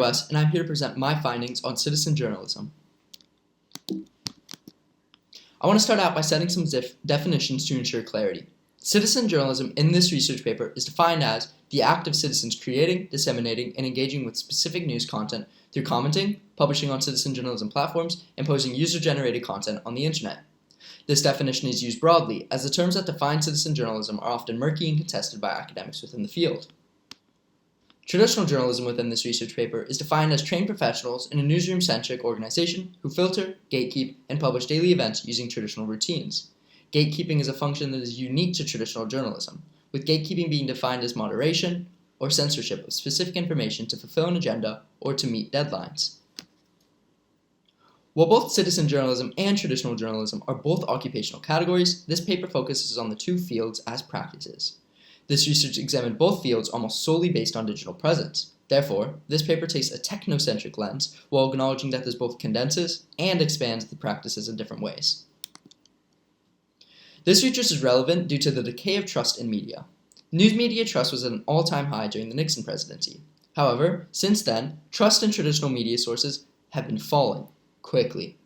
Wes, and I'm here to present my findings on citizen journalism. I want to start out by setting some definitions to ensure clarity. Citizen journalism in this research paper is defined as the act of citizens creating, disseminating, and engaging with specific news content through commenting, publishing on citizen journalism platforms, and posting user-generated content on the internet. This definition is used broadly, as the terms that define citizen journalism are often murky and contested by academics within the field. Traditional journalism within this research paper is defined as trained professionals in a newsroom-centric organization who filter, gatekeep, and publish daily events using traditional routines. Gatekeeping is a function that is unique to traditional journalism, with gatekeeping being defined as moderation or censorship of specific information to fulfill an agenda or to meet deadlines. While both citizen journalism and traditional journalism are both occupational categories, this paper focuses on the two fields as practices. This research examined both fields almost solely based on digital presence. Therefore, this paper takes a technocentric lens while acknowledging that this both condenses and expands the practices in different ways. This research is relevant due to the decay of trust in media. News media trust was at an all-time high during the Nixon presidency. However, since then, trust in traditional media sources have been falling quickly.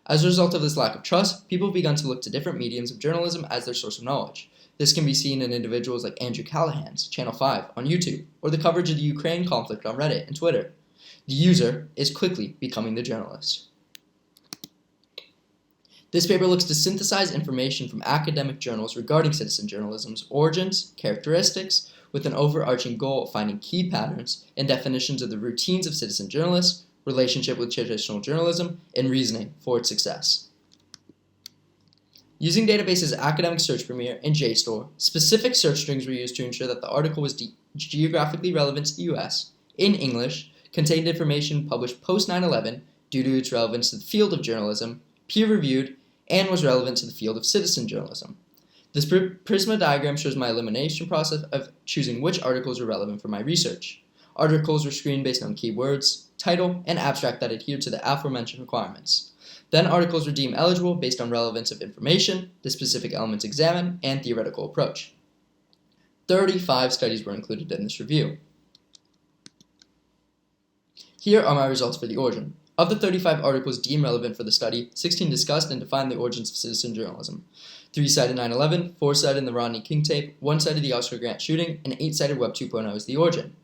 As a result of this lack of trust, people have begun to look to different mediums of journalism as their source of knowledge. This can be seen in individuals like Andrew Callahan's Channel 5 on YouTube, or the coverage of the Ukraine conflict on Reddit and Twitter. The user is quickly becoming the journalist. This paper looks to synthesize information from academic journals regarding citizen journalism's origins, characteristics, with an overarching goal of finding key patterns and definitions of the routines of citizen journalists, relationship with traditional journalism, and reasoning for its success. Using databases Academic Search Premier and JSTOR, specific search strings were used to ensure that the article was geographically relevant to the US, in English, contained information published post 9/11 due to its relevance to the field of journalism, peer-reviewed, and was relevant to the field of citizen journalism. This Prisma diagram shows my elimination process of choosing which articles were relevant for my research. Articles were screened based on keywords, title, and abstract that adhered to the aforementioned requirements. Then articles were deemed eligible based on relevance of information, the specific elements examined, and theoretical approach. 35 studies were included in this review. Here are my results for the origin. Of the 35 articles deemed relevant for the study, 16 discussed and defined the origins of citizen journalism. 3 cited 9/11, 4 cited the Rodney King tape, 1 cited the Oscar Grant shooting, and 8 cited Web 2.0 as the origin.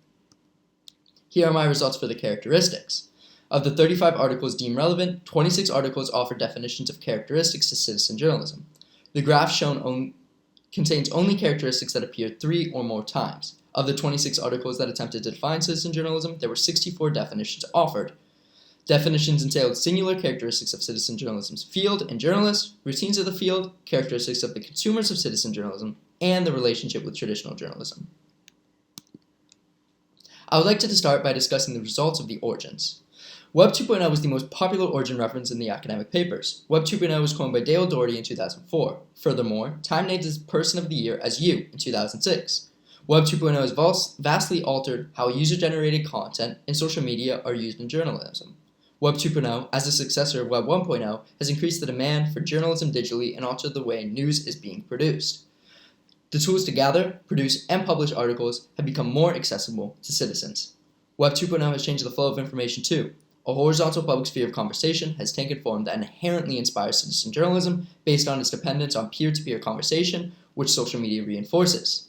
Here are my results for the characteristics. Of the 35 articles deemed relevant, 26 articles offer definitions of characteristics to citizen journalism. The graph shown contains only characteristics that appear 3 or more times. Of the 26 articles that attempted to define citizen journalism, there were 64 definitions offered. Definitions entailed singular characteristics of citizen journalism's field and journalists, routines of the field, characteristics of the consumers of citizen journalism, and the relationship with traditional journalism. I would like to start by discussing the results of the origins. Web 2.0 was the most popular origin reference in the academic papers. Web 2.0 was coined by Dale Doherty in 2004. Furthermore, Time named its Person of the Year as You in 2006. Web 2.0 has vastly altered how user-generated content and social media are used in journalism. Web 2.0, as the successor of Web 1.0, has increased the demand for journalism digitally and altered the way news is being produced. The tools to gather, produce, and publish articles have become more accessible to citizens. Web 2.0 has changed the flow of information too. A horizontal public sphere of conversation has taken form that inherently inspires citizen journalism based on its dependence on peer-to-peer conversation, which social media reinforces.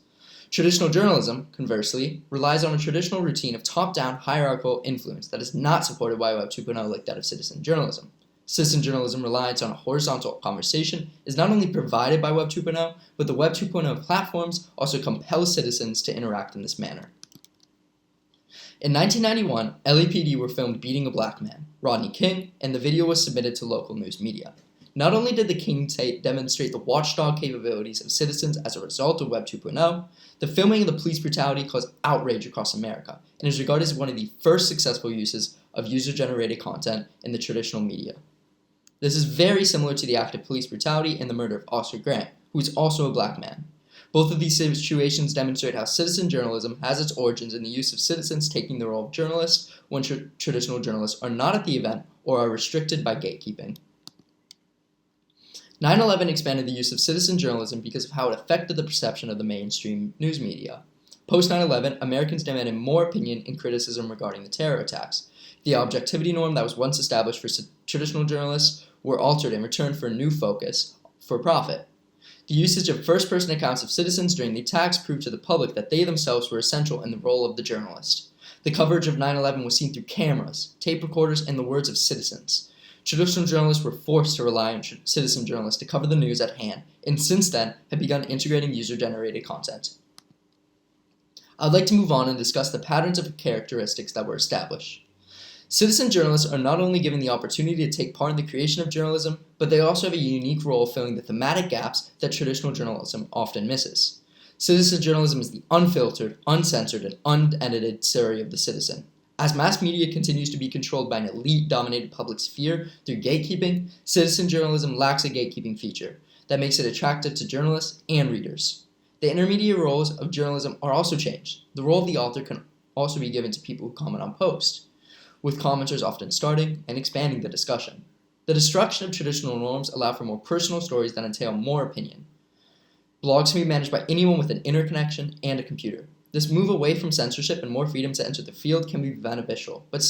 Traditional journalism, conversely, relies on a traditional routine of top-down hierarchical influence that is not supported by Web 2.0 like that of citizen journalism. Citizen journalism reliance on a horizontal conversation is not only provided by Web 2.0, but the Web 2.0 platforms also compel citizens to interact in this manner. In 1991, LAPD were filmed beating a black man, Rodney King, and the video was submitted to local news media. Not only did the King tape demonstrate the watchdog capabilities of citizens as a result of Web 2.0, the filming of the police brutality caused outrage across America and is regarded as one of the first successful uses of user-generated content in the traditional media. This is very similar to the act of police brutality and the murder of Oscar Grant, who is also a black man. Both of these situations demonstrate how citizen journalism has its origins in the use of citizens taking the role of journalists when traditional journalists are not at the event or are restricted by gatekeeping. 9/11 expanded the use of citizen journalism because of how it affected the perception of the mainstream news media. Post 9/11, Americans demanded more opinion and criticism regarding the terror attacks. The objectivity norm that was once established for traditional journalists were altered in return for a new focus for profit. The usage of first-person accounts of citizens during the attacks proved to the public that they themselves were essential in the role of the journalist. The coverage of 9/11 was seen through cameras, tape recorders, and the words of citizens. Traditional journalists were forced to rely on citizen journalists to cover the news at hand, and since then have begun integrating user-generated content. I'd like to move on and discuss the patterns of characteristics that were established. Citizen journalists are not only given the opportunity to take part in the creation of journalism, but they also have a unique role filling the thematic gaps that traditional journalism often misses. Citizen journalism is the unfiltered, uncensored, and unedited story of the citizen. As mass media continues to be controlled by an elite-dominated public sphere through gatekeeping, citizen journalism lacks a gatekeeping feature that makes it attractive to journalists and readers. The intermediate roles of journalism are also changed. The role of the author can also be given to people who comment on posts, with commenters often starting and expanding the discussion. The destruction of traditional norms allow for more personal stories that entail more opinion. Blogs can be managed by anyone with an internet connection and a computer. This move away from censorship and more freedom to enter the field can be beneficial, but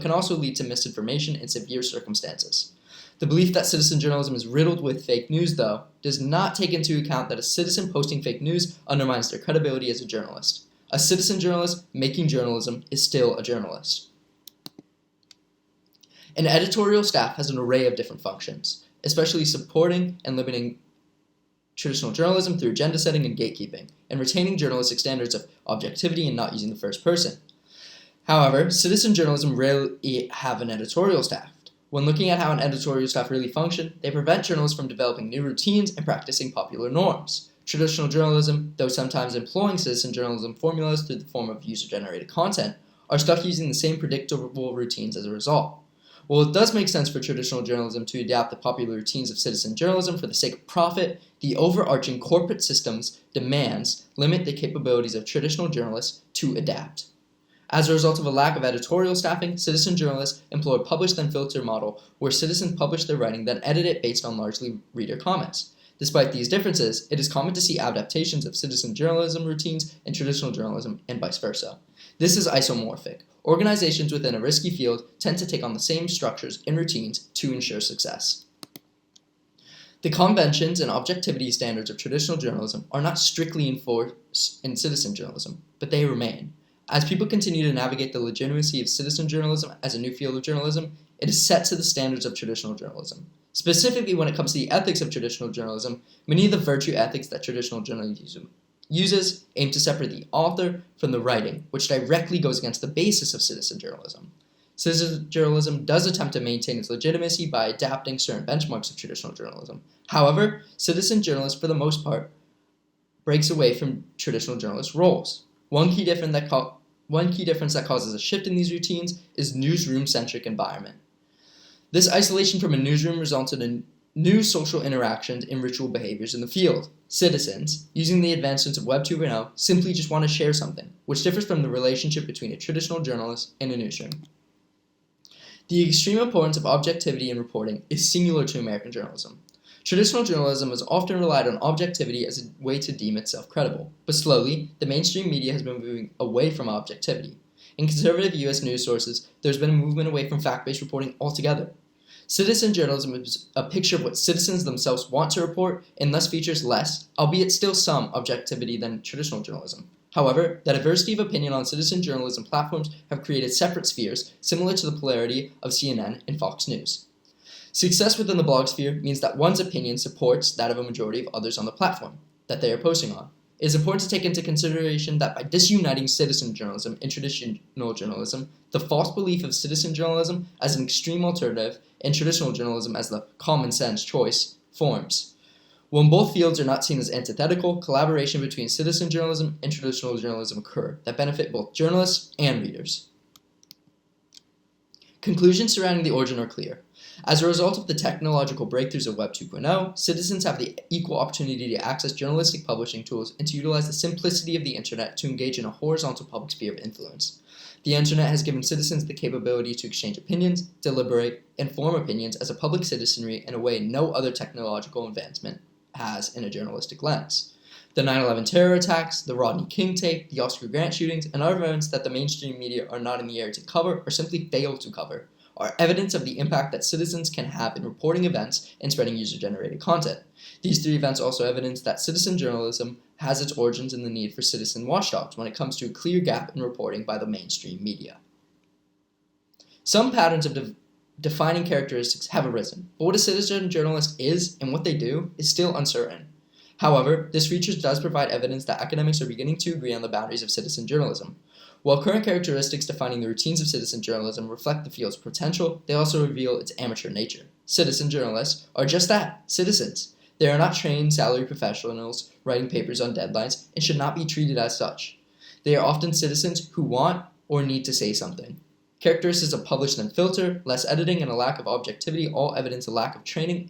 can also lead to misinformation in severe circumstances. The belief that citizen journalism is riddled with fake news, though, does not take into account that a citizen posting fake news undermines their credibility as a journalist. A citizen journalist making journalism is still a journalist. An editorial staff has an array of different functions, especially supporting and limiting traditional journalism through agenda setting and gatekeeping, and retaining journalistic standards of objectivity and not using the first person. However, citizen journalism rarely have an editorial staff. When looking at how an editorial staff really function, they prevent journalists from developing new routines and practicing popular norms. Traditional journalism, though sometimes employing citizen journalism formulas through the form of user-generated content, are stuck using the same predictable routines as a result. While it does make sense for traditional journalism to adapt the popular routines of citizen journalism for the sake of profit, the overarching corporate system's demands limit the capabilities of traditional journalists to adapt. As a result of a lack of editorial staffing, citizen journalists employ a publish-then-filter model where citizens publish their writing then edit it based on largely reader comments. Despite these differences, it is common to see adaptations of citizen journalism routines in traditional journalism and vice versa. This is isomorphic. Organizations within a risky field tend to take on the same structures and routines to ensure success. The conventions and objectivity standards of traditional journalism are not strictly enforced in citizen journalism, but they remain. As people continue to navigate the legitimacy of citizen journalism as a new field of journalism, it is set to the standards of traditional journalism. Specifically, when it comes to the ethics of traditional journalism, many of the virtue ethics that traditional journalism uses aim to separate the author from the writing, which directly goes against the basis of citizen journalism. Citizen journalism does attempt to maintain its legitimacy by adapting certain benchmarks of traditional journalism. However, citizen journalism, for the most part, breaks away from traditional journalist roles. One key difference that causes a shift in these routines is newsroom-centric environment. This isolation from a newsroom resulted in new social interactions and ritual behaviors in the field. Citizens, using the advancements of Web 2.0, simply just want to share something, which differs from the relationship between a traditional journalist and a newsroom. The extreme importance of objectivity in reporting is singular to American journalism. Traditional journalism has often relied on objectivity as a way to deem itself credible, but slowly, the mainstream media has been moving away from objectivity. In conservative U.S. news sources, there's been a movement away from fact-based reporting altogether. Citizen journalism is a picture of what citizens themselves want to report and thus features less, albeit still some, objectivity than traditional journalism. However, the diversity of opinion on citizen journalism platforms have created separate spheres similar to the polarity of CNN and Fox News. Success within the blog sphere means that one's opinion supports that of a majority of others on the platform that they are posting on. It is important to take into consideration that by disuniting citizen journalism and traditional journalism, the false belief of citizen journalism as an extreme alternative and traditional journalism as the common sense choice forms. When both fields are not seen as antithetical, collaboration between citizen journalism and traditional journalism occur that benefit both journalists and readers. Conclusions surrounding the origin are clear. As a result of the technological breakthroughs of Web 2.0, citizens have the equal opportunity to access journalistic publishing tools and to utilize the simplicity of the internet to engage in a horizontal public sphere of influence. The internet has given citizens the capability to exchange opinions, deliberate, and form opinions as a public citizenry in a way no other technological advancement has in a journalistic lens. The 9/11 terror attacks, the Rodney King tape, the Oscar Grant shootings, and other events that the mainstream media are not in the area to cover or simply fail to cover are evidence of the impact that citizens can have in reporting events and spreading user-generated content. These three events also evidence that citizen journalism has its origins in the need for citizen watchdogs when it comes to a clear gap in reporting by the mainstream media. Some patterns of defining characteristics have arisen, but what a citizen journalist is and what they do is still uncertain. However, this research does provide evidence that academics are beginning to agree on the boundaries of citizen journalism. While current characteristics defining the routines of citizen journalism reflect the field's potential, they also reveal its amateur nature. Citizen journalists are just that, citizens. They are not trained salary professionals writing papers on deadlines and should not be treated as such. They are often citizens who want or need to say something. Characteristics of publish then filter, less editing, and a lack of objectivity all evidence a lack of training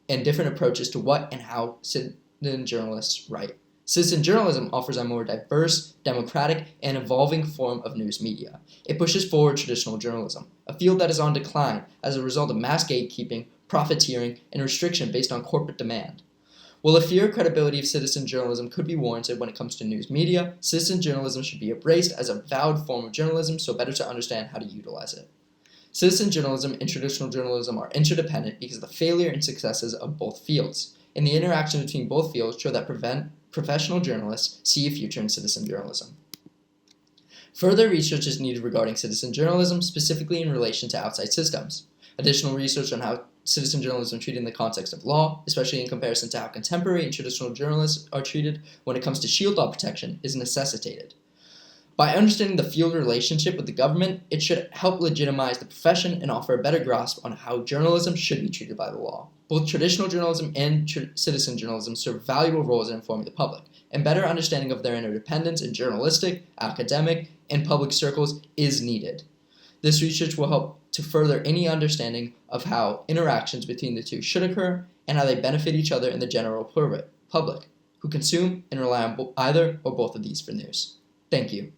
and different approaches to what and how citizen journalists write. Citizen journalism offers a more diverse, democratic, and evolving form of news media. It pushes forward traditional journalism, a field that is on decline as a result of mass gatekeeping, profiteering, and restriction based on corporate demand. While the fear credibility of citizen journalism could be warranted when it comes to news media, citizen journalism should be embraced as a valid form of journalism so better to understand how to utilize it. Citizen journalism and traditional journalism are interdependent because of the failure and successes of both fields, and the interaction between both fields show that professional journalists see a future in citizen journalism. Further research is needed regarding citizen journalism, specifically in relation to outside systems. Additional research on how citizen journalism is treated in the context of law, especially in comparison to how contemporary and traditional journalists are treated when it comes to shield law protection, is necessitated. By understanding the field relationship with the government, it should help legitimize the profession and offer a better grasp on how journalism should be treated by the law. Both traditional journalism and citizen journalism serve valuable roles in informing the public, and better understanding of their interdependence in journalistic, academic, and public circles is needed. This research will help to further any understanding of how interactions between the two should occur and how they benefit each other and the general public, who consume and rely on either or both of these for news. Thank you.